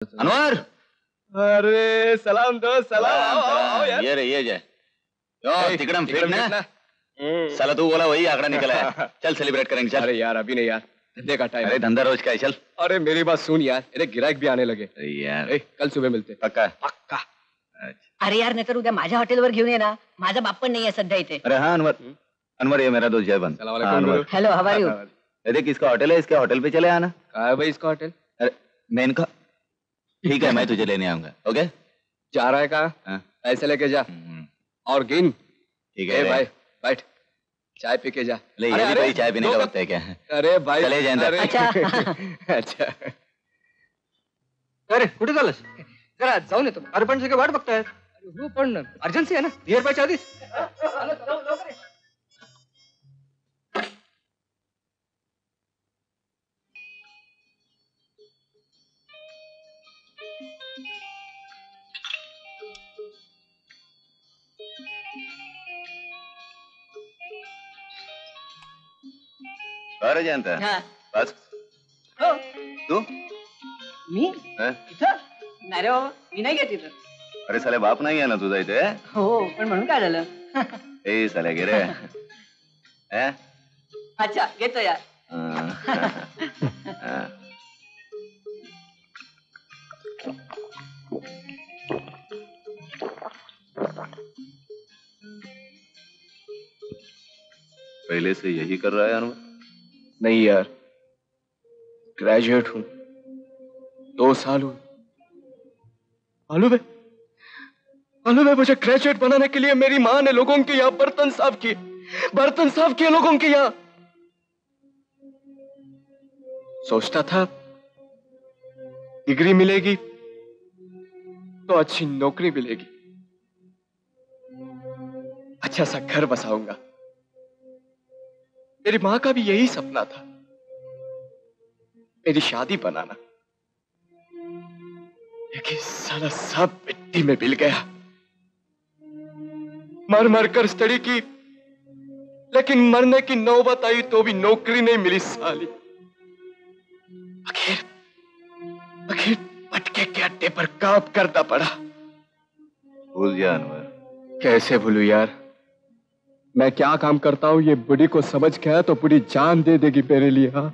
अनवर, अरे सलाम दोस्त, सलाम। आओ यार। ये रे, ये जय तिकड़म फिट ना। साला तू बोला वही आंकड़ा निकला है। चल सेलिब्रेट करेंगे, चल। अरे यार अभी नहीं यार, धंधे का टाइम। अरे धंधा रोज का है, चल। अरे मेरी बात सुन यार, इधर गिराक भी आने लगे यार। कल सुबह मिलते। पक्का पक्का। अरे यार नाही तर उद्या माझ्या हॉटेलवर घेऊन ये ना, माझा बाप पण नाहीये सध्या इथे। अरे हाँ अनवर, अनवर ये मेरा दोस्त Jaywant. Hello, how are you? देख इसका होटल है, इसके होटल पे चले आना। कहाँ है भाई इसका होटल? अरे मैं इनका, ठीक है मैं तुझे लेने आऊंगा। ओके, जा रहा है कहाँ? पैसे लेके जा और गिन। ठीक है भाई बैठ, चाय पी के जा। अरे चाय पीने का वक्त है क्या? अरे भाई चले जयेंद्र। अच्छा अच्छा। अरे कुठे चालस? जरा जाऊन येतो। अरे पण सगळे वाट बघतायत। हो पण अर्जन्सी आहे ना, नियर बायच्या आधीच। अरे जयंत, बस हो तू मी हाँ? इथं नाही रे बाबा, मी नाही घेत इथं। अरे साले बाप नाही आहे ना तुझा इथे? हो पण म्हणून काय झालं? ए साले गे रे। हैं? अच्छा घेतो यार। पहले से यही कर रहा है अनवर? नहीं यार, ग्रेजुएट हूं, 2 साल हुए। मालूम है मुझे ग्रेजुएट बनाने के लिए मेरी माँ ने लोगों के यहाँ बर्तन साफ किए लोगों के यहाँ। सोचता था डिग्री मिलेगी तो अच्छी नौकरी मिलेगी, अच्छा सा घर बसाऊंगा। मेरी माँ का भी यही सपना था, मेरी शादी बनाना। लेकिन साला सब मिट्टी में मिल गया। मर कर स्टडी की, लेकिन मरने की नौबत आई तो भी नौकरी नहीं मिली साली। आखिर पटके के अड्डे पर काम करना पड़ा। भूल जा अनवर। कैसे भूलू यार, मैं क्या काम करता हूं ये बुढ़ी को समझ गया तो पूरी जान दे देगी मेरे लिए। हाँ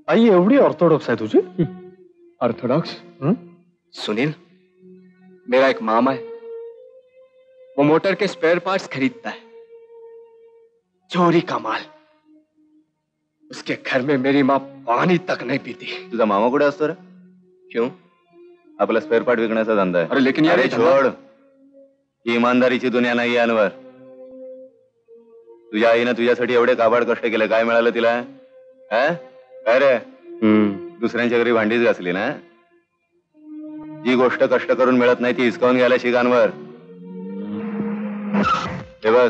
आई एवढी ऑर्थोडॉक्स आहे तुझी? ऑर्थोडॉक्स? सुनील, मेरा एक मामा है, वो मोटर के स्पेयर पार्ट्स खरीदता है, चोरी का माल। उसके घर में मेरी माँ पानी तक नहीं पीती। तुझा मामा कुठे असतो रे? क्यों? आपला स्पेअर पार्ट विकण्याचा धंदा आहे। अरे लेकिन यार, अरे छोड, ही इमानदारीची दुनिया नाही अनवर। तुझ्या आईनं तुझ्यासाठी एवढे काबाड कष्ट केले, काय मिळालं तिला? काय रे? दुसऱ्यांच्या घरी भांडीच घासली ना? जी गोष्ट कष्ट करून मिळत नाही ती हिसकावून घ्यायला शिक अनवर। हे बघ,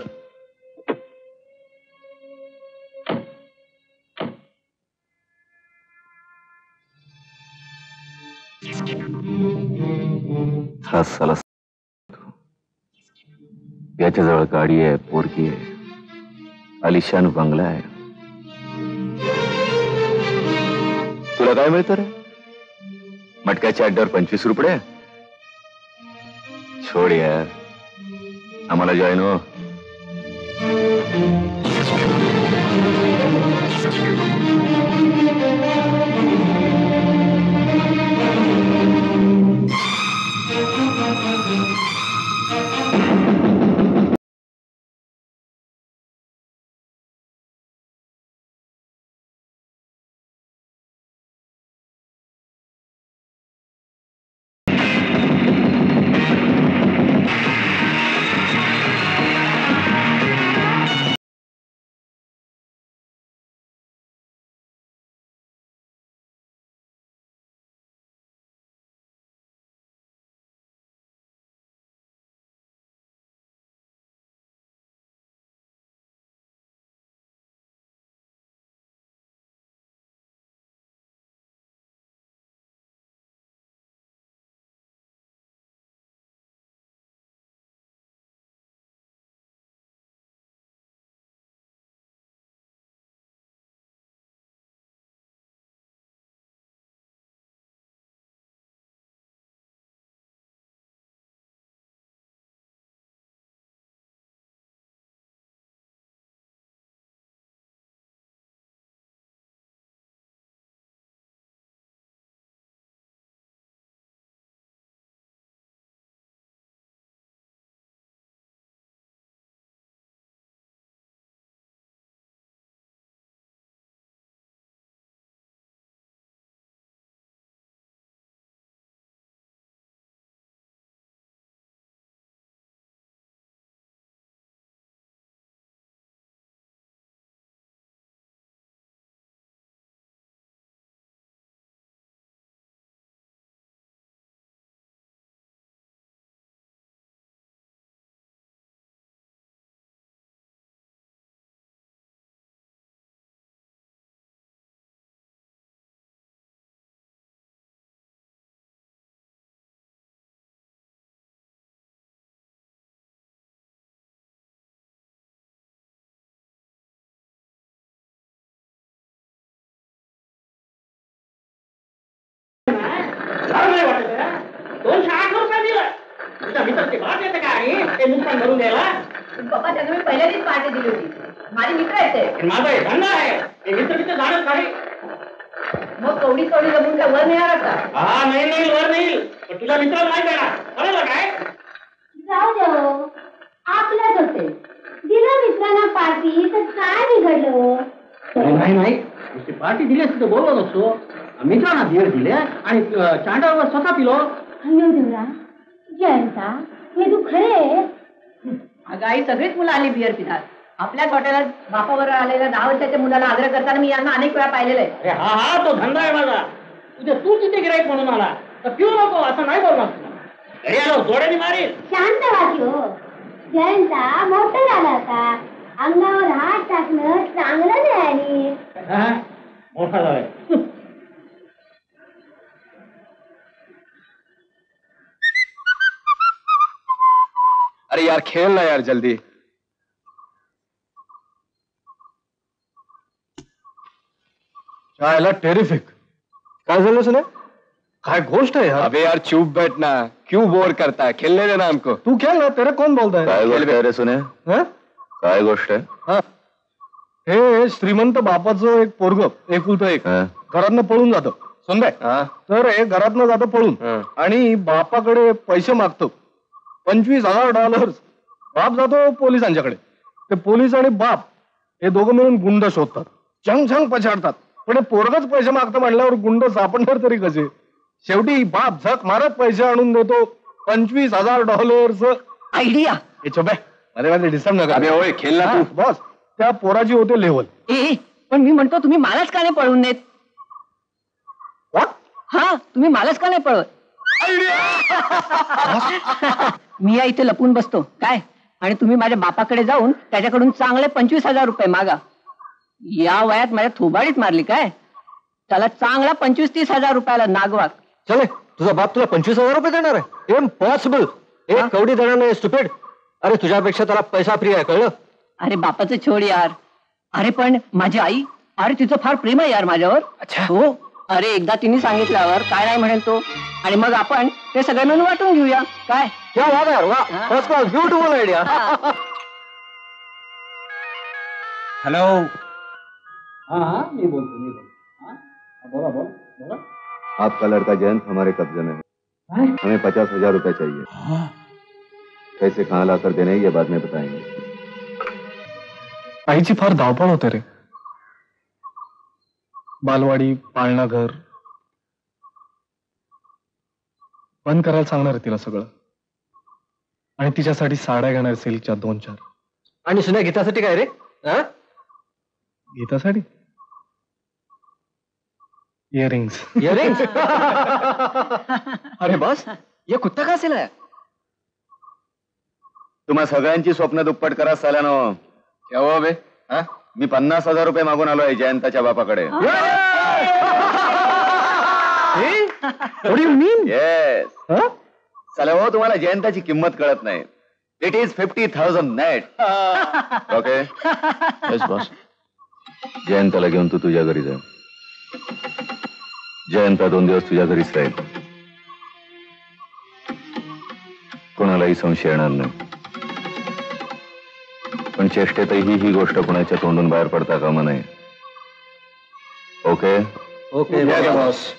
हा साला याच्याजवळ गाडी आहे, पोरगी आहे, आलिशान बंगला आहे। तुला काय मिळतं रे? मटक्याच्या अड्ड्यावर 25 रुपये? छोड यार, आम्हाला जॉईन हो। असते बाप येते का आणि ते नुकसान भरून द्यायला पप्पा त्यांना मी पहिल्या दिवस पार्टी दिली होती. माझे मित्र आहेत ते. माझा हे धंदा आहे ते मित्र मित्र जाणत नाही मग कवडी कवडी जमून काय वर नेणार का? हा नाही वर नाही पण तुझा मित्र नाही देणार कळलं काय जाऊ दे हो. आपलंच होते. दिलं मित्रांना पार्टी तर काय बिघडलं? नाही नुसती पार्टी दिली असती तर बोललो नसतो मित्रांना बिअर दिले आणि चांडावर स्वतः पिलो अय्यो देवरा, जयंता हे तू खरे? अगं आई सगळीच मुलं आली बिअर पितात. आपल्याच हॉटेलात बापावर आलेल्या 10 वर्षाच्या मुलाला आग्रह करताना मी यांना अनेक वेळा पाहिलेलं आहे. अरे हा तो धंदा आहे माझा तुझ्या तू तिथे गिराईक म्हणून आला तर पिऊ नको असं नाही बोलणार तुला घरी आलो जोड्याने मारेल शांत वाक्य हो. जयंता मोठं झाला आता. अंगावर हात टाकणं चांगलं नाही आणि मोठा झालाय अरे यार खेल ना यार जल्दी. शाळेला टेरिफिक. काय झालं सुने? काय गोष्ट है यार. अबे यार चुप बैठ ना, क्यों बोर करता है, खेलने देना हमको. तू खेळ ना, तेरे कौन बोलता है? काय गोष्ट आहे रे सुने? हाँ? काय गोष्ट आहे? हाँ. हे श्रीमंत बापाचं एक पोरग एकुलतं एक हा. घरातनं पळून जातं. समजाय हाँ तर हे घरातनं जातं पळून हाँ. आणि बापाकडे पैसे मागतो. $25,000. बाप जातो पोलिसांच्याकडे. ते पोलीस आणि बाप हे दोघं मिळून गुंड शोधतात. छंग छंग पछाडतात. पण हे पोरगच पैसे मागतं म्हणल्यावर गुंड सापडणार तरी कसे? शेवटी बाप झक मारत पैसे आणून देतो. $25,000. आयडिया. हे चोप आहे. मध्ये मध्ये डिस्टर्ब नका. अबे ओए खेलना हा, तू. बॉस त्या पोराची होते लेवल. पण मी म्हणतो तुम्ही मलाच का नाही पळवून देत? What? हा तुम्ही मलाच का नाही पळवत? मी या इथे लपून बसतो काय आणि तुम्ही माझ्या बापाकडे जाऊन त्याच्याकडून चांगले 25,000 रुपये मागा. या वयात माझ्या थोबाडीत मारली काय? त्याला चांगला 25-30 हजार रुपयाला नागवा. चले तुझा बाप तुला 25,000 रुपये देणार आहे? इम्पॉसिबल. एक कवडी देणार नाही स्टुपिड. अरे तुझ्यापेक्षा त्याला पैसा प्रिय आहे, कळलं? अरे बापाचं छोड यार. अरे पण माझी आई, अरे तिचं फार प्रेम आहे यार माझ्यावर. अच्छा. हो अरे एकदा तिने सांगितल्यावर काय नाही म्हणेल तो. आणि मग आपण ते सगळं मिळून वाटून घेऊया काय? क्या बात आहे यार. वा, first class, beautiful idea. Hello हाँ मी बोलतो बोला आपका लड़का जयंत हमारे कब्जे में है. हमें 50,000 रुपए चाहिए. पैसे कहाँ लाकर देने ये बाद में बताएंगे. आईची फार धावपळ होते रे. बालवाडी, पाळणा घर बंद करायला सांगणार आहे तिला सगळं. आणि तिच्यासाठी साड्या घेणार सिल्कच्या 2-4. आणि सुन्या गीतासाठी काय रे? गीतासाठी इयरिंग्स. इयरिंग्स? अरे बॉस ये कुत्ता कहाँ से लाया? तुम्हा सगळ्यांची स्वप्न दुप्पट करा साल्यानो. क्या हुआ बे? हाँ? मी 50,000 रुपये मागून आलोय जयंताच्या बापाकडे. What do you mean? Yes. Huh? साल्या हो, तुम्हाला जयंताची किंमत कळत नाही. It is 50,000 net. Okay. Yes, boss. जयंताला घेऊन तू तुझ्या घरी जा. जयंता 2 दिवस तुझ्या घरीच राहील. कोणालाही संशय येणार नाही. पण चेष्टेतही ही गोष्ट कोणाच्या तोंडून बाहेर पडता कामा नये. ओके. Okay boss.